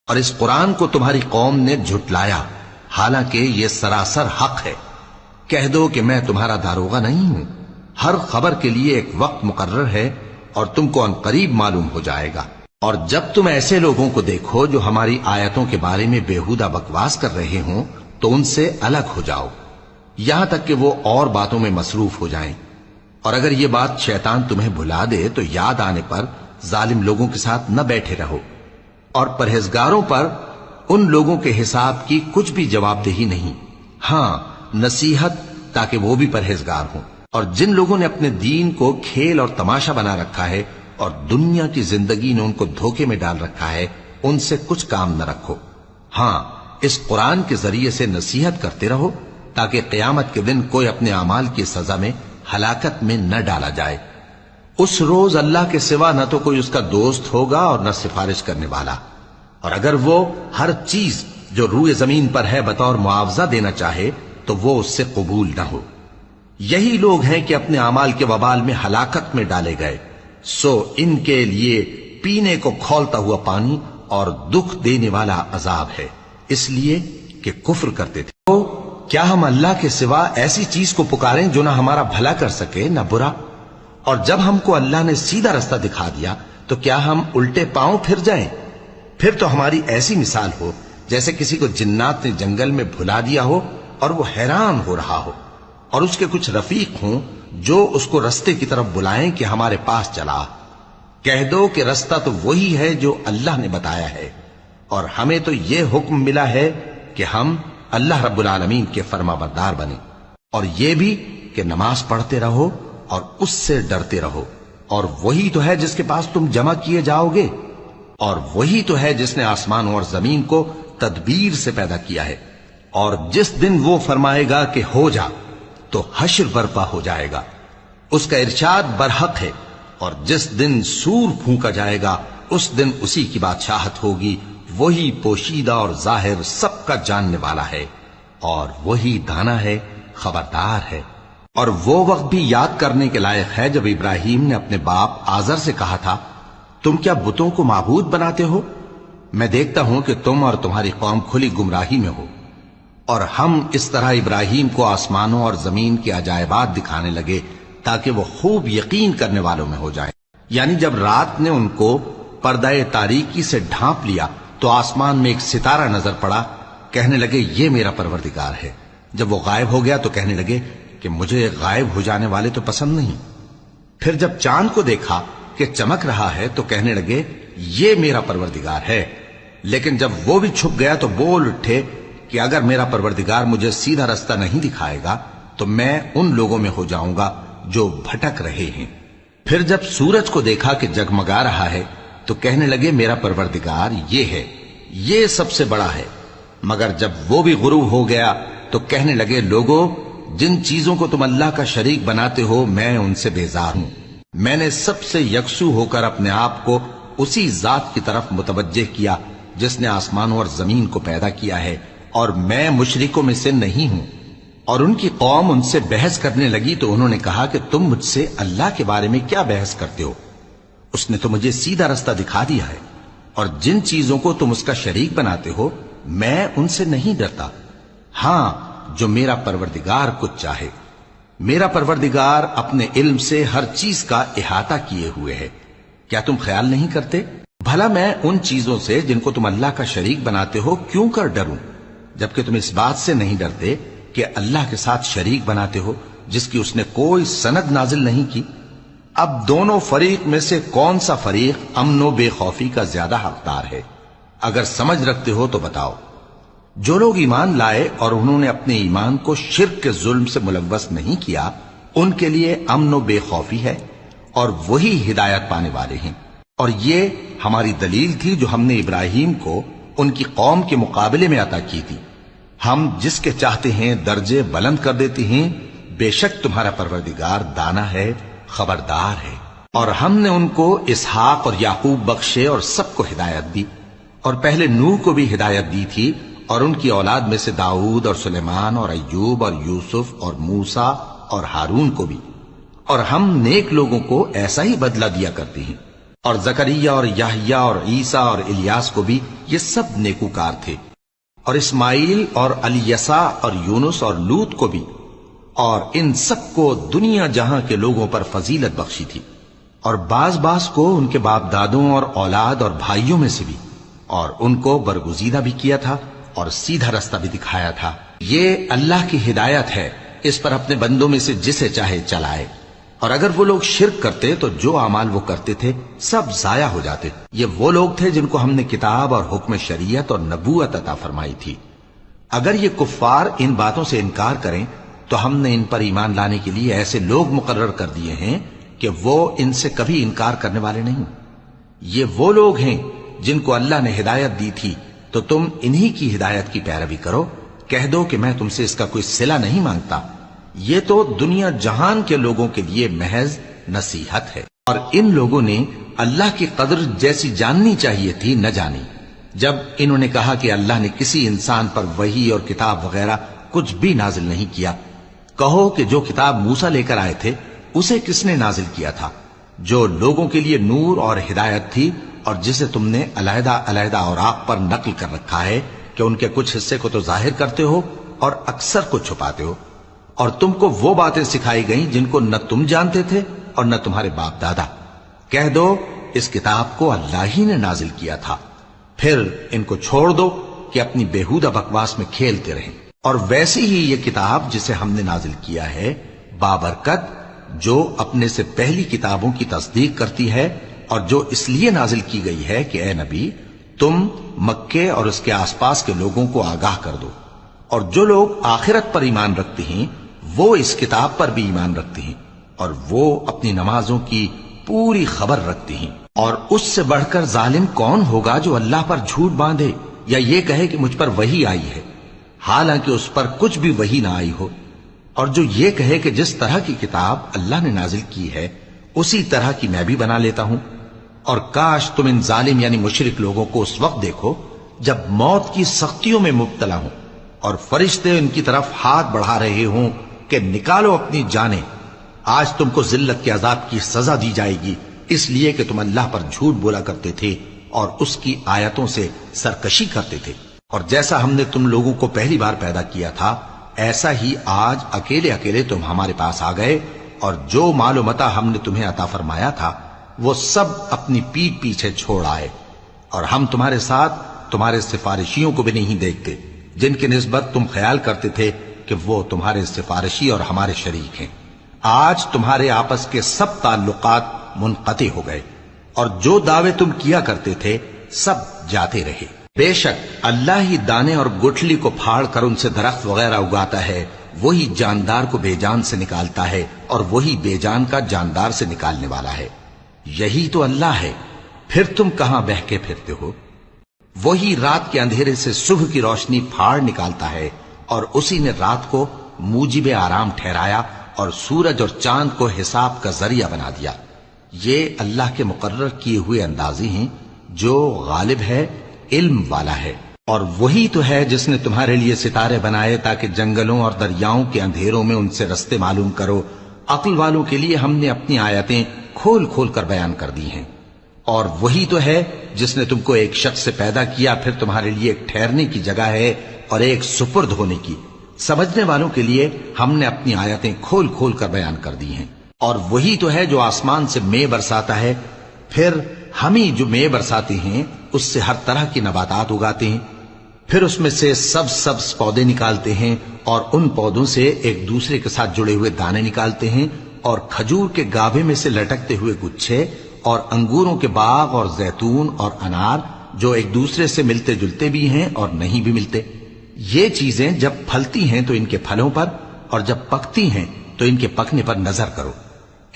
اور اس قرآن کو تمہاری قوم نے جھٹلایا، حالانکہ یہ سراسر حق ہے۔ کہہ دو کہ میں تمہارا داروغہ نہیں ہوں، ہر خبر کے لیے ایک وقت مقرر ہے اور تم کو عنقریب معلوم ہو جائے گا۔ اور جب تم ایسے لوگوں کو دیکھو جو ہماری آیتوں کے بارے میں بےہودہ بکواس کر رہے ہوں تو ان سے الگ ہو جاؤ، یہاں تک کہ وہ اور باتوں میں مصروف ہو جائیں۔ اور اگر یہ بات شیطان تمہیں بھلا دے تو یاد آنے پر ظالم لوگوں کے ساتھ نہ بیٹھے رہو، اور پرہیزگاروں پر ان لوگوں کے حساب کی کچھ بھی جواب دہی نہیں، ہاں نصیحت تاکہ وہ بھی پرہیزگار ہوں۔ اور جن لوگوں نے اپنے دین کو کھیل اور تماشا بنا رکھا ہے اور دنیا کی زندگی نے ان کو دھوکے میں ڈال رکھا ہے، ان سے کچھ کام نہ رکھو، ہاں اس قرآن کے ذریعے سے نصیحت کرتے رہو تاکہ قیامت کے دن کوئی اپنے اعمال کی سزا میں ہلاکت میں نہ ڈالا جائے۔ اس روز اللہ کے سوا نہ تو کوئی اس کا دوست ہوگا اور نہ سفارش کرنے والا، اور اگر وہ ہر چیز جو روئے زمین پر ہے بطور معاوضہ دینا چاہے تو وہ اس سے قبول نہ ہو۔ یہی لوگ ہیں کہ اپنے اعمال کے وبال میں ہلاکت میں ڈالے گئے، سو ان کے لیے پینے کو کھولتا ہوا پانی اور دکھ دینے والا عذاب ہے، اس لیے کہ کفر کرتے تھے۔ تو کیا ہم اللہ کے سوا ایسی چیز کو پکاریں جو نہ ہمارا بھلا کر سکے نہ برا؟ اور جب ہم کو اللہ نے سیدھا رستہ دکھا دیا تو کیا ہم الٹے پاؤں پھر جائیں؟ پھر تو ہماری ایسی مثال ہو جیسے کسی کو جنات نے جنگل میں بھلا دیا ہو اور وہ حیران ہو رہا ہو، اور اس کے کچھ رفیق ہوں جو اس کو رستے کی طرف بلائیں کہ ہمارے پاس چلا۔ کہہ دو کہ رستہ تو وہی ہے جو اللہ نے بتایا ہے، اور ہمیں تو یہ حکم ملا ہے کہ ہم اللہ رب العالمین کے فرما بردار بنیں، اور یہ بھی کہ نماز پڑھتے رہو اور اس سے ڈرتے رہو، اور وہی تو ہے جس کے پاس تم جمع کیے جاؤ گے، اور وہی تو ہے جس نے آسمانوں اور زمین کو تدبیر سے پیدا کیا ہے، اور جس دن وہ فرمائے گا کہ ہو جا تو حشر برپا ہو جائے گا، اس کا ارشاد برحق ہے، اور جس دن سور پھونکا جائے گا اس دن اسی کی بادشاہت ہوگی، وہی پوشیدہ اور ظاہر سب کا جاننے والا ہے، اور وہی دانا ہے، خبردار ہے۔ اور وہ وقت بھی یاد کرنے کے لائق ہے جب ابراہیم نے اپنے باپ آزر سے کہا تھا، تم کیا بتوں کو معبود بناتے ہو؟ میں دیکھتا ہوں کہ تم اور تمہاری قوم کھلی گمراہی میں ہو۔ اور ہم اس طرح ابراہیم کو آسمانوں اور زمین کے عجائبات دکھانے لگے تاکہ وہ خوب یقین کرنے والوں میں ہو جائیں۔ یعنی جب رات نے ان کو پردہ تاریکی سے ڈھانپ لیا تو آسمان میں ایک ستارہ نظر پڑا، کہنے لگے یہ میرا پروردگار ہے۔ جب وہ غائب ہو گیا تو کہنے لگے کہ مجھے غائب ہو جانے والے تو پسند نہیں۔ پھر جب چاند کو دیکھا کہ چمک رہا ہے تو کہنے لگے یہ میرا پروردگار ہے۔ لیکن جب وہ بھی چھپ گیا تو بول اٹھے کہ اگر میرا پروردگار مجھے سیدھا رستہ نہیں دکھائے گا تو میں ان لوگوں میں ہو جاؤں گا جو بھٹک رہے ہیں۔ پھر جب سورج کو دیکھا کہ جگمگا رہا ہے تو کہنے لگے میرا پروردگار یہ ہے، یہ سب سے بڑا ہے۔ مگر جب وہ بھی غروب ہو گیا تو کہنے لگے لوگو، جن چیزوں کو تم اللہ کا شریک بناتے ہو میں ان سے بیزار ہوں۔ میں نے سب سے یکسو ہو کر اپنے آپ کو اسی ذات کی طرف متوجہ کیا جس نے آسمانوں اور زمین کو پیدا کیا ہے، اور میں مشرکوں میں سے نہیں ہوں۔ اور ان کی قوم ان سے بحث کرنے لگی تو انہوں نے کہا کہ تم مجھ سے اللہ کے بارے میں کیا بحث کرتے ہو؟ اس نے تو مجھے سیدھا رستہ دکھا دیا ہے، اور جن چیزوں کو تم اس کا شریک بناتے ہو میں ان سے نہیں ڈرتا، ہاں جو میرا پروردگار کچھ چاہے۔ میرا پروردگار اپنے علم سے ہر چیز کا احاطہ کیے ہوئے ہے۔ کیا تم خیال نہیں کرتے؟ بھلا میں ان چیزوں سے جن کو تم اللہ کا شریک بناتے ہو کیوں کر ڈروں، جبکہ تم اس بات سے نہیں ڈرتے کہ اللہ کے ساتھ شریک بناتے ہو جس کی اس نے کوئی سند نازل نہیں کی۔ اب دونوں فریق میں سے کون سا فریق امن و بے خوفی کا زیادہ حقدار ہے؟ اگر سمجھ رکھتے ہو تو بتاؤ۔ جو لوگ ایمان لائے اور انہوں نے اپنے ایمان کو شرک کے ظلم سے ملوث نہیں کیا، ان کے لیے امن و بے خوفی ہے، اور وہی ہدایت پانے والے ہیں۔ اور یہ ہماری دلیل تھی جو ہم نے ابراہیم کو ان کی قوم کے مقابلے میں عطا کی تھی۔ ہم جس کے چاہتے ہیں درجے بلند کر دیتے ہیں، بے شک تمہارا پروردگار دانا ہے، خبردار ہے۔ اور ہم نے ان کو اسحاق اور یعقوب بخشے اور سب کو ہدایت دی، اور پہلے نوح کو بھی ہدایت دی تھی، اور ان کی اولاد میں سے داؤد اور سلیمان اور ایوب اور یوسف اور موسیٰ اور ہارون کو بھی، اور ہم نیک لوگوں کو ایسا ہی بدلہ دیا کرتے ہیں۔ اور زکریا اور یحییٰ اور عیسیٰ اور الیاس کو بھی یہ سب نیکوکار تھے، اور اسماعیل اور الیسع اور یونس اور لوط کو بھی، اور ان سب کو دنیا جہاں کے لوگوں پر فضیلت بخشی تھی، اور بعض کو ان کے باپ دادوں اور اولاد اور بھائیوں میں سے بھی، اور ان کو برگزیدہ بھی کیا تھا اور سیدھا رستہ بھی دکھایا تھا۔ یہ اللہ کی ہدایت ہے، اس پر اپنے بندوں میں سے جسے چاہے چلائے، اور اگر وہ لوگ شرک کرتے تو جو اعمال وہ کرتے تھے سب ضائع ہو جاتے۔ یہ وہ لوگ تھے جن کو ہم نے کتاب اور حکم شریعت اور نبوت عطا فرمائی تھی۔ اگر یہ کفار ان باتوں سے انکار کریں تو ہم نے ان پر ایمان لانے کے لیے ایسے لوگ مقرر کر دیے ہیں کہ وہ ان سے کبھی انکار کرنے والے نہیں۔ یہ وہ لوگ ہیں جن کو اللہ نے ہدایت دی تھی، تو تم انہی کی ہدایت کی پیروی کرو۔ کہہ دو کہ میں تم سے اس کا کوئی صلہ نہیں مانگتا، یہ تو دنیا جہان کے لوگوں کے لیے محض نصیحت ہے۔ اور ان لوگوں نے اللہ کی قدر جیسی جاننی چاہیے تھی نہ جانی۔ جب انہوں نے کہا کہ اللہ نے کسی انسان پر وحی اور کتاب وغیرہ کچھ بھی نازل نہیں کیا، کہو کہ جو کتاب موسیٰ لے کر آئے تھے اسے کس نے نازل کیا تھا، جو لوگوں کے لیے نور اور ہدایت تھی، اور جسے تم نے علیحدہ علیحدہ اوراق پر نقل کر رکھا ہے کہ ان کے کچھ حصے کو تو ظاہر کرتے ہو اور اکثر کو چھپاتے ہو۔ اور تم کو وہ باتیں سکھائی گئیں جن کو نہ تم جانتے تھے اور نہ تمہارے باپ دادا۔ کہہ دو اس کتاب کو اللہ ہی نے نازل کیا تھا، پھر ان کو چھوڑ دو کہ اپنی بیہودہ بکواس میں کھیلتے رہیں۔ اور ویسی ہی یہ کتاب جسے ہم نے نازل کیا ہے بابرکت، جو اپنے سے پہلی کتابوں کی تصدیق کرتی ہے، اور جو اس لیے نازل کی گئی ہے کہ اے نبی تم مکے اور اس کے آس پاس کے لوگوں کو آگاہ کر دو، اور جو لوگ آخرت پر ایمان رکھتے ہیں وہ اس کتاب پر بھی ایمان رکھتے ہیں، اور وہ اپنی نمازوں کی پوری خبر رکھتے ہیں۔ اور اس سے بڑھ کر ظالم کون ہوگا جو اللہ پر جھوٹ باندھے یا یہ کہے کہ مجھ پر وحی آئی ہے حالانکہ اس پر کچھ بھی وحی نہ آئی ہو، اور جو یہ کہے کہ جس طرح کی کتاب اللہ نے نازل کی ہے اسی طرح کی میں بھی بنا لیتا ہوں۔ اور کاش تم ان ظالم یعنی مشرک لوگوں کو اس وقت دیکھو جب موت کی سختیوں میں مبتلا ہوں اور فرشتے ان کی طرف ہاتھ بڑھا رہے ہوں کہ نکالو اپنی جانیں، آج تم کو ذلت کے عذاب کی سزا دی جائے گی، اس لیے کہ تم اللہ پر جھوٹ بولا کرتے تھے اور اس کی آیتوں سے سرکشی کرتے تھے۔ اور جیسا ہم نے تم لوگوں کو پہلی بار پیدا کیا تھا ایسا ہی آج اکیلے اکیلے تم ہمارے پاس آ گئے، اور جو مال و متاع ہم نے تمہیں عطا فرمایا تھا وہ سب اپنی پیٹھ پیچھے چھوڑ آئے، اور ہم تمہارے ساتھ تمہارے سفارشیوں کو بھی نہیں دیکھتے جن کی نسبت تم خیال کرتے تھے کہ وہ تمہارے سفارشی اور ہمارے شریک ہیں۔ آج تمہارے آپس کے سب تعلقات منقطع ہو گئے، اور جو دعوے تم کیا کرتے تھے سب جاتے رہے۔ بے شک اللہ ہی دانے اور گٹھلی کو پھاڑ کر ان سے درخت وغیرہ اگاتا ہے، وہی جاندار کو بے جان سے نکالتا ہے اور وہی بے جان کا جاندار سے نکالنے والا ہے۔ یہی تو اللہ ہے، پھر تم کہاں بہکے پھرتے ہو؟ وہی رات کے اندھیرے سے صبح کی روشنی پھاڑ نکالتا ہے، اور اسی نے رات کو موجب آرام ٹھہرایا اور سورج اور چاند کو حساب کا ذریعہ بنا دیا۔ یہ اللہ کے مقرر کیے ہوئے اندازے ہیں، جو غالب ہے، علم والا ہے۔ اور وہی تو ہے جس نے تمہارے لیے ستارے بنائے تاکہ جنگلوں اور دریاؤں کے اندھیروں میں ان سے رستے معلوم کرو۔ عقل والوں کے لیے ہم نے اپنی آیتیں کھول کھول کر بیان کر دی ہیں۔ اور وہی تو ہے جس نے تم کو ایک شخص سے پیدا کیا، پھر تمہارے لیے ایک ٹھہرنے کی جگہ ہے اور ایک سپرد ہونے کی۔ سمجھنے والوں کے لیے ہم نے اپنی آیتیں کھول کھول کر بیان کر دی ہیں۔ اور وہی تو ہے جو آسمان سے مے برساتا ہے، پھر ہم ہی جو مے برساتے ہیں اس سے ہر طرح کی نباتات اگاتے ہیں، پھر اس میں سے سبز پودے نکالتے ہیں، اور ان پودوں سے ایک دوسرے کے ساتھ جڑے ہوئے دانے نکالتے ہیں، اور کھجور کے گاھے میں سے لٹکتے ہوئے گچھے، اور انگوروں کے باغ اور زیتون اور انار جو ایک دوسرے سے ملتے جلتے بھی ہیں اور نہیں بھی ملتے۔ یہ چیزیں جب پھلتی ہیں تو ان کے پھلوں پر، اور جب پکتی ہیں تو ان کے پکنے پر نظر کرو۔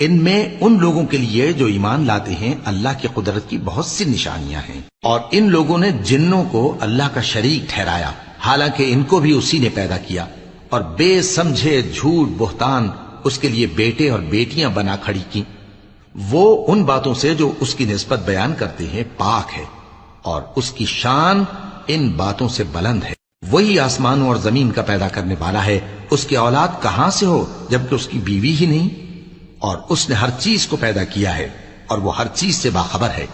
ان میں ان لوگوں کے لیے جو ایمان لاتے ہیں اللہ کی قدرت کی بہت سی نشانیاں ہیں۔ اور ان لوگوں نے جنوں کو اللہ کا شریک ٹھہرایا، حالانکہ ان کو بھی اسی نے پیدا کیا، اور بے سمجھے جھوٹ بہتان اس کے لیے بیٹے اور بیٹیاں بنا کھڑی کی۔ وہ ان باتوں سے جو اس کی نسبت بیان کرتے ہیں پاک ہے، اور اس کی شان ان باتوں سے بلند ہے۔ وہی آسمانوں اور زمین کا پیدا کرنے والا ہے، اس کی اولاد کہاں سے ہو جبکہ اس کی بیوی ہی نہیں؟ اور اس نے ہر چیز کو پیدا کیا ہے، اور وہ ہر چیز سے باخبر ہے۔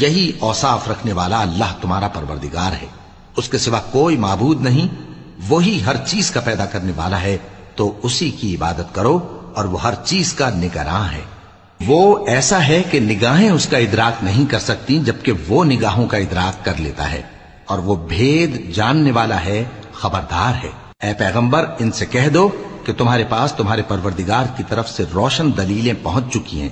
یہی اوصاف رکھنے والا اللہ تمہارا پروردگار ہے، اس کے سوا کوئی معبود نہیں، وہی ہر چیز کا پیدا کرنے والا ہے، تو اسی کی عبادت کرو، اور وہ ہر چیز کا نگراں ہے۔ وہ ایسا ہے کہ نگاہیں اس کا ادراک نہیں کر سکتی، جبکہ وہ نگاہوں کا ادراک کر لیتا ہے، اور وہ بھید جاننے والا ہے، خبردار ہے۔ اے پیغمبر، ان سے کہہ دو کہ تمہارے پاس تمہارے پروردگار کی طرف سے روشن دلیلیں پہنچ چکی ہیں،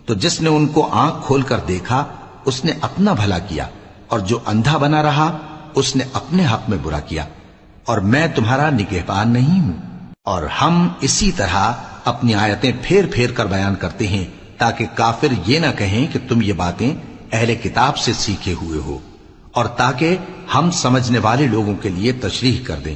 تو جس نے ان کو آنکھ کھول کر دیکھا اس نے اپنا بھلا کیا، اور جو اندھا بنا رہا اس نے اپنے حق میں برا کیا، اور میں تمہارا نگہبان نہیں ہوں۔ اور ہم اسی طرح اپنی آیتیں پھیر پھیر کر بیان کرتے ہیں تاکہ کافر یہ نہ کہیں کہ تم یہ باتیں اہل کتاب سے سیکھے ہوئے ہو، اور تاکہ ہم سمجھنے والے لوگوں کے لیے تشریح کر دیں۔